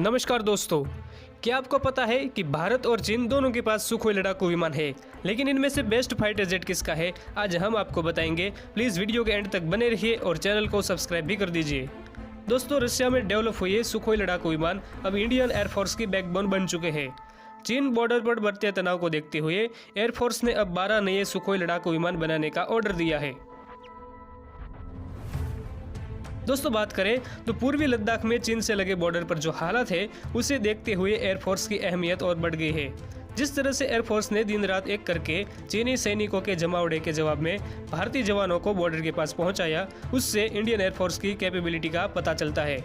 नमस्कार दोस्तों, क्या आपको पता है कि भारत और चीन दोनों के पास सुखोई लड़ाकू विमान है, लेकिन इनमें से बेस्ट फाइटर जेट किसका है आज हम आपको बताएंगे। प्लीज़ वीडियो के एंड तक बने रहिए और चैनल को सब्सक्राइब भी कर दीजिए। दोस्तों, रशिया में डेवलप हुए सुखोई लड़ाकू विमान अब इंडियन एयरफोर्स की बैकबोन बन चुके हैं। चीन बॉर्डर पर बढ़ते तनाव को देखते हुए एयरफोर्स ने अब 12 नए सुखोई लड़ाकू विमान बनाने का ऑर्डर दिया है। दोस्तों, बात करें तो पूर्वी लद्दाख में चीन से लगे बॉर्डर पर जो हालात है उसे देखते हुए एयरफोर्स की अहमियत और बढ़ गई है। जिस तरह से एयरफोर्स ने दिन रात एक करके चीनी सैनिकों के जमावड़े के जवाब में भारतीय जवानों को बॉर्डर के पास पहुंचाया, उससे इंडियन एयरफोर्स की कैपेबिलिटी का पता चलता है।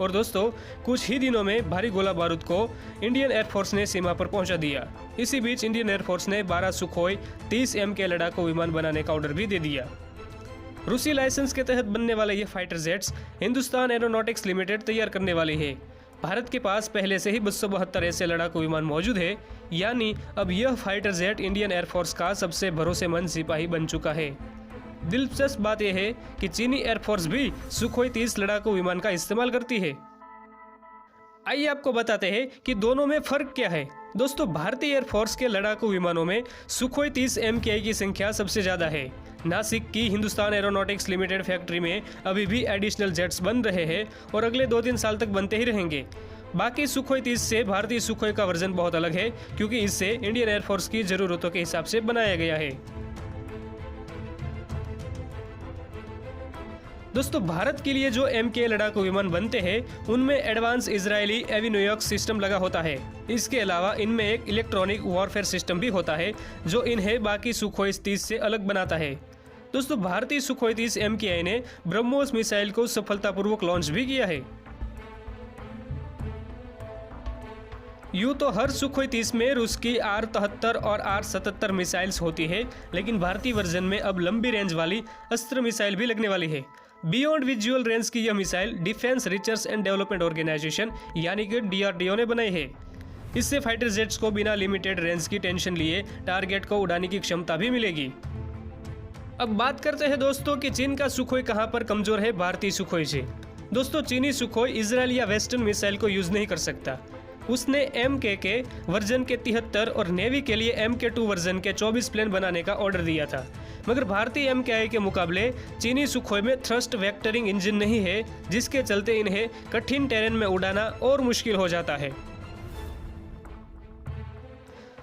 और दोस्तों, कुछ ही दिनों में भारी गोला बारूद को इंडियन एयरफोर्स ने सीमा पर पहुंचा दिया। इसी बीच इंडियन एयरफोर्स ने 12 सुखोई 30M के लड़ाकू विमान बनाने का ऑर्डर भी दे दिया। रूसी लाइसेंस के तहत बनने वाले ये fighter jets Hindustan aeronautics limited तैयार करने वाली है। भारत के पास पहले से ही 272 ऐसे लड़ाकू विमान मौजूद है, यानी अब यह फाइटर जेट इंडियन एयरफोर्स का सबसे भरोसेमंद सिपाही बन चुका है। दिलचस्प बात यह है कि चीनी एयरफोर्स भी सुखोई 30 लड़ाकू विमान का इस्तेमाल करती है। आइए आपको बताते हैं कि दोनों में फर्क क्या है। दोस्तों, भारतीय एयरफोर्स के लड़ाकू विमानों में सुखोई 30 MKI की संख्या सबसे ज़्यादा है। नासिक की हिंदुस्तान एरोनॉटिक्स लिमिटेड फैक्ट्री में अभी भी एडिशनल जेट्स बन रहे हैं और अगले 2-3 साल तक बनते ही रहेंगे। बाकी सुखोई 30 से भारतीय सुखोई का वर्जन बहुत अलग है, क्योंकि इसे इंडियन एयरफोर्स की ज़रूरतों के हिसाब से बनाया गया है। दोस्तों, भारत के लिए जो MKI लड़ाकू विमान बनते हैं उनमें एडवांस इजरायली एवियोनिक्स सिस्टम लगा होता है। इसके अलावा इनमें एक इलेक्ट्रॉनिक वॉरफेयर सिस्टम भी होता है जो इन्हें बाकी सुखोई 30 से अलग बनाता है। दोस्तों, भारतीय सुखोई 30 MKI ने ब्रह्मोस मिसाइल को सफलतापूर्वक लॉन्च भी किया है। यूँ तो हर सुखोई 30 में रूस की R-73 और R-77 मिसाइल्स होती है, लेकिन भारतीय वर्जन में अब लंबी रेंज वाली अस्त्र मिसाइल भी लगने वाली है। बियॉन्ड विजुअल रेंज की यह missile defence research and development organisation यानी कि DRDO ने बनाई है। इससे फाइटर जेट्स को बिना लिमिटेड रेंज की टेंशन लिए टारगेट को उड़ाने की क्षमता भी मिलेगी। अब बात करते हैं दोस्तों कि चीन का सुखोई कहां पर कमजोर है भारतीय सुखोई से। दोस्तों, चीनी सुखोई इजरायल या वेस्टर्न मिसाइल को यूज नहीं कर सकता। उसने MKK वर्जन के 73 और नेवी के लिए MK2 वर्जन के 24 प्लेन बनाने का ऑर्डर दिया था, मगर भारतीय MKI के मुकाबले चीनी सुखोई में थ्रस्ट वेक्टरिंग इंजन नहीं है, जिसके चलते इन्हें कठिन टेरेन में उड़ाना और मुश्किल हो जाता है।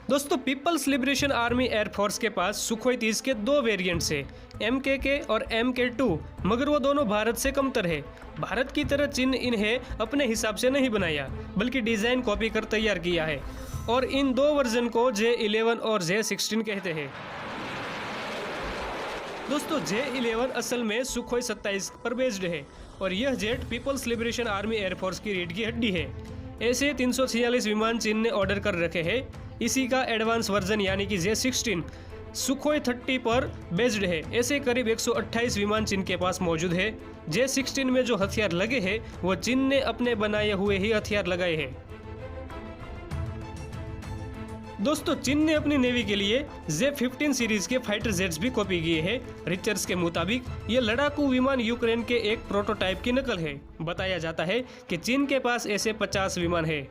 दोस्तों, पीपल्स लिबरेशन आर्मी एयरफोर्स के पास सुखोई 30 के 2 वेरिएंट्स हैं, MKK और MK2, मगर वो दोनों भारत से कमतर है। भारत की तरह चीन इन्हें अपने हिसाब से नहीं बनाया, बल्कि डिज़ाइन कॉपी कर तैयार किया है, और इन 2 वर्जन को J11 और J16 कहते हैं। दोस्तों, J11 असल में सुखोई 27 पर बेस्ड है और यह jet people's liberation army air force की रीढ़ की हड्डी है। ऐसे 346 विमान चीन ने ऑर्डर कर रखे हैं। इसी का एडवांस वर्जन यानी कि J16 सुखोई 30 पर बेस्ड है। ऐसे करीब 128 विमान चीन के पास मौजूद है। J16 में जो हथियार लगे हैं वो चीन ने अपने बनाए हुए ही हथियार लगाए हैं। दोस्तों, चीन ने अपनी नेवी के लिए J15 सीरीज के फाइटर जेट्स भी कॉपी किए हैं। रिचर्स के मुताबिक ये लड़ाकू विमान यूक्रेन के एक प्रोटोटाइप की नकल है। बताया जाता है कि चीन के पास ऐसे 50 विमान है।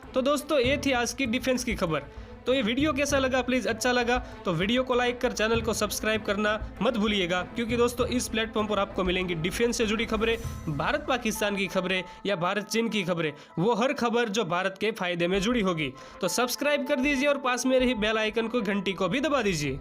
तो दोस्तों, ये थी आज की डिफेंस की खबर। तो ये वीडियो कैसा लगा? प्लीज़ अच्छा लगा तो वीडियो को लाइक कर चैनल को सब्सक्राइब करना मत भूलिएगा, क्योंकि दोस्तों इस प्लेटफॉर्म पर आपको मिलेंगी डिफेंस से जुड़ी खबरें, भारत पाकिस्तान की खबरें या भारत चीन की खबरें, वो हर खबर जो भारत के फायदे में जुड़ी होगी। तो सब्सक्राइब कर दीजिए और पास में रही बेल आइकन को घंटी को भी दबा दीजिए।